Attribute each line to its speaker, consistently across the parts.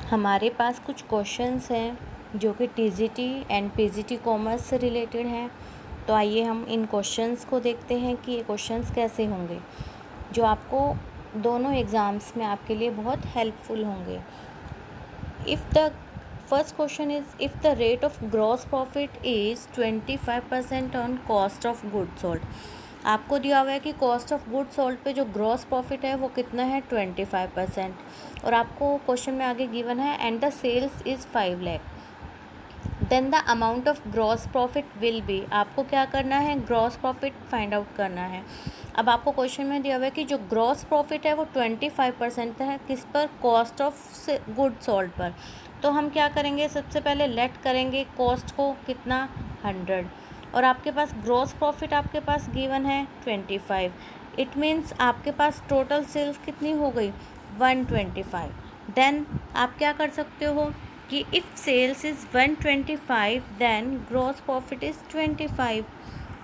Speaker 1: हमारे पास कुछ क्वेश्चंस हैं जो कि टीजीटी एंड पीजीटी कॉमर्स से रिलेटेड हैं। तो आइए हम इन क्वेश्चंस को देखते हैं कि ये क्वेश्चंस कैसे होंगे, जो आपको दोनों एग्ज़ाम्स में आपके लिए बहुत हेल्पफुल होंगे। If the first question is, if the rate of gross profit is 25% on cost of good sold. आपको दिया हुआ है कि कॉस्ट ऑफ गुड सोल्ड पे जो ग्रॉस प्रॉफिट है वो कितना है, 25%। और आपको क्वेश्चन में आगे गिवन है and the sales is 5 lakh, then the amount of gross profit will be. आपको क्या करना है, ग्रॉस प्रॉफिट फाइंड आउट करना है। अब आपको क्वेश्चन में दिया हुआ है कि जो ग्रॉस प्रॉफिट है वो 25% है, किस पर, कॉस्ट ऑफ गुड सोल्ड पर। तो हम क्या करेंगे, सबसे पहले लेट करेंगे कॉस्ट को कितना, 100, और आपके पास ग्रॉस प्रॉफिट आपके पास गिवन है 25। इट मीन्स आपके पास टोटल सेल्स कितनी हो गई, 125। देन आप क्या कर सकते हो कि if sales is 125 then gross profit is 25।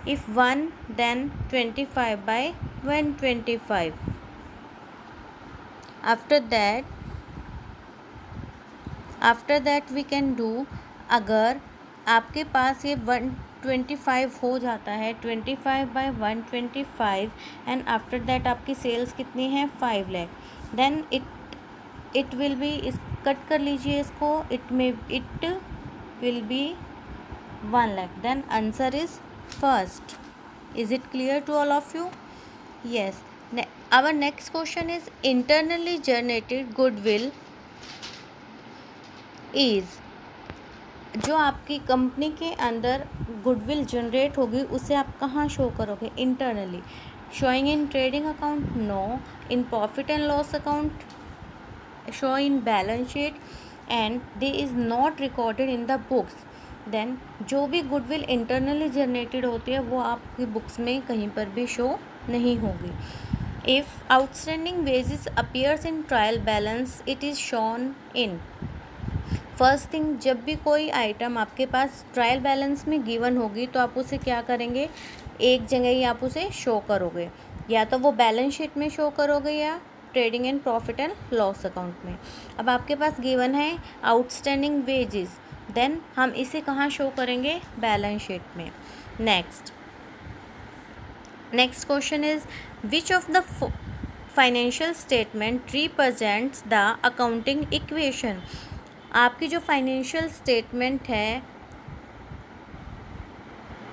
Speaker 1: If 1 then 25 by 125। After that we can do, अगर आपके पास ये 125 हो जाता है, 25 बाय 125, एंड आफ्टर दैट आपकी सेल्स कितनी है, 5 lakh, then it will be, इस कट कर लीजिए इसको, it will be 1 lakh. Then answer is first. Is it clear to all of you? Yes. Our next question is, internally generated goodwill is, जो आपकी company के अंदर गुडविल जनरेट होगी उसे आप कहाँ शो करोगे, internally. Showing in trading account, no. In profit and loss account, show in balance sheet, and they is not recorded in the books. Then जो भी गुडविल इंटरनली जनरेटेड होती है वो आपकी बुक्स में कहीं पर भी शो नहीं होगी। If outstanding wages appears in trial balance, it is shown in. First thing, जब भी कोई आइटम आपके पास ट्रायल बैलेंस में गिवन होगी तो आप उसे क्या करेंगे, एक जगह ही आप उसे शो करोगे, या तो वो बैलेंस शीट में शो करोगे या trading and profit and loss account में। अब आपके पास गिवन है आउटस्टैंडिंग वेजेस, देन हम इसे कहाँ शो करेंगे, बैलेंस शीट में। Next question is, which of the financial statement represents the accounting equation. आपकी जो फाइनेंशियल स्टेटमेंट है,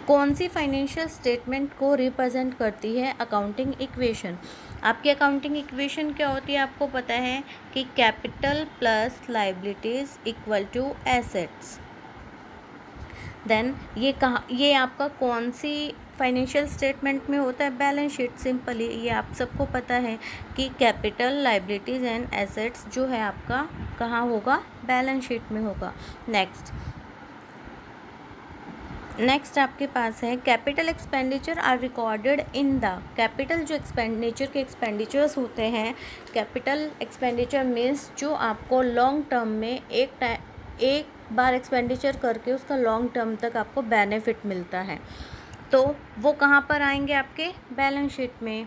Speaker 1: कौन सी फाइनेंशियल स्टेटमेंट को रिप्रेजेंट करती है अकाउंटिंग इक्वेशन। आपकी अकाउंटिंग इक्वेशन क्या होती है, आपको पता है कि capital plus liabilities equal to assets. Then ये आपका कौन सी फाइनेंशियल स्टेटमेंट में होता है, बैलेंस शीट। सिंपली ये आप सबको पता है कि कैपिटल, लाइबिलिटीज़ एंड एसेट्स जो है आपका कहाँ होगा, बैलेंस शीट में होगा। नेक्स्ट आपके पास है, capital expenditure are recorded in the. Capital जो एक्सपेंडिचर के एक्सपेंडिचर्स होते हैं, कैपिटल एक्सपेंडिचर मीन्स जो आपको लॉन्ग टर्म में एक बार एक्सपेंडिचर करके उसका लॉन्ग टर्म तक आपको बेनिफिट मिलता है, तो वो कहाँ पर आएंगे, आपके बैलेंस शीट में।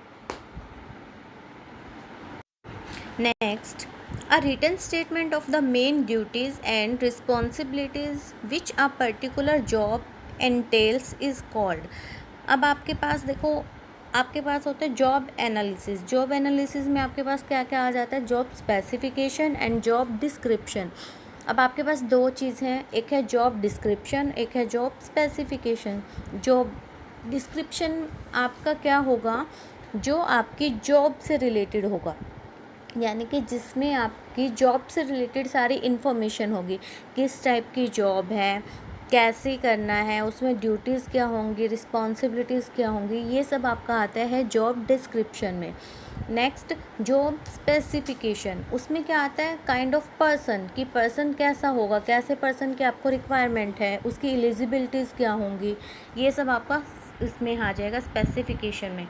Speaker 1: Next, a written statement of the main duties and responsibilities which a particular job entails is called। अब आपके पास देखो, आपके पास होता है जॉब एनालिसिस। जॉब एनालिसिस में आपके पास क्या क्या आ जाता है, job specification and job description. अब आपके पास दो चीज़ हैं, एक है जॉब डिस्क्रिप्शन, एक है जॉब स्पेसिफिकेशन। जॉब डिस्क्रिप्शन आपका क्या होगा, जो आपकी जॉब से रिलेटेड होगा, यानी कि जिसमें आपकी जॉब से रिलेटेड सारी इन्फॉर्मेशन होगी, किस टाइप की जॉब है, कैसे करना है, उसमें ड्यूटीज़ क्या होंगी, रिस्पॉन्सिबिलिटीज़ क्या होंगी, ये सब आपका आता है जॉब डिस्क्रिप्शन में। नेक्स्ट, जॉब स्पेसिफिकेशन, उसमें क्या आता है, काइंड ऑफ पर्सन, कि पर्सन कैसा होगा, कैसे पर्सन की आपको रिक्वायरमेंट है, उसकी एलिजिबिलिटीज़ क्या होंगी, ये सब आपका इसमें आ जाएगा स्पेसिफिकेशन में।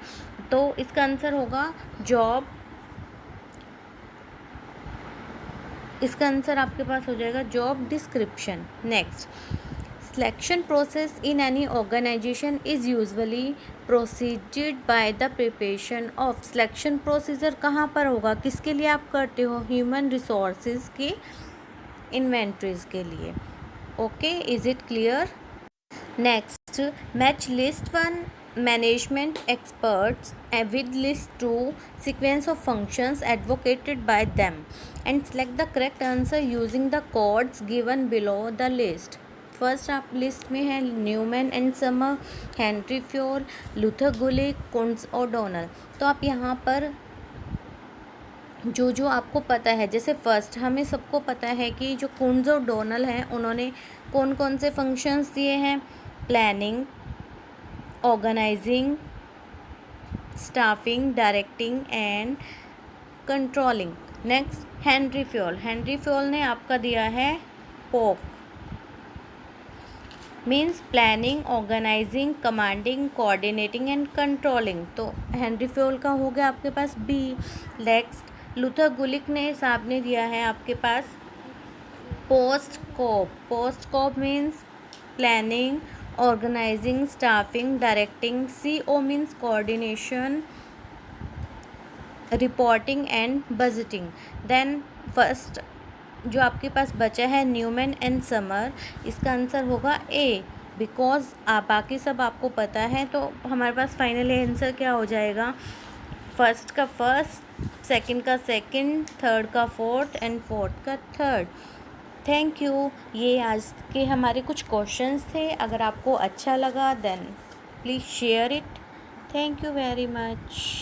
Speaker 1: तो इसका आंसर होगा जॉब, इसका आंसर आपके पास हो जाएगा job description. Next, selection process in any organisation is usually proceeded by the preparation of. Selection procedure कहाँ पर होगा, किसके लिए आप करते हो, ह्यूमन रिसोर्सेज के इन्वेंट्रीज के लिए। Okay, is it clear? Next, match list 1 management experts with list 2 sequence of functions advocated by them and select the correct answer using the codes given below the list. First आप list में है Newman and Summer, Henry Fayol, Luther Gulick, Koontz और Donnell. तो आप यहाँ पर जो जो आपको पता है, जैसे फर्स्ट हमें सबको पता है कि जो कुंट्ज और डोनल हैं उन्होंने कौन कौन से फंक्शंस दिए हैं, planning, organising, staffing, directing and controlling. Next Henry Fayol ने आपका दिया है POP, means planning, organising, commanding, coordinating and controlling. तो हेनरी फ्योल का हो गया आपके पास बी। नेक्स्ट लूथर गुलिक ने साहब ने दिया है आपके पास POSDCORB means planning, organising, staffing, directing. CO means coordination, reporting and budgeting. Then first जो आपके पास बचा है न्यूमैन एंड समर, इसका आंसर होगा ए, बिकॉज बाकी सब आपको पता है। तो हमारे पास फाइनली आंसर क्या हो जाएगा, फर्स्ट का फर्स्ट, सेकंड का सेकंड, थर्ड का फोर्थ एंड फोर्थ का थर्ड। Thank you. ये आज के हमारे कुछ क्वेश्चंस थे। अगर आपको अच्छा लगा then please share it. Thank you very much.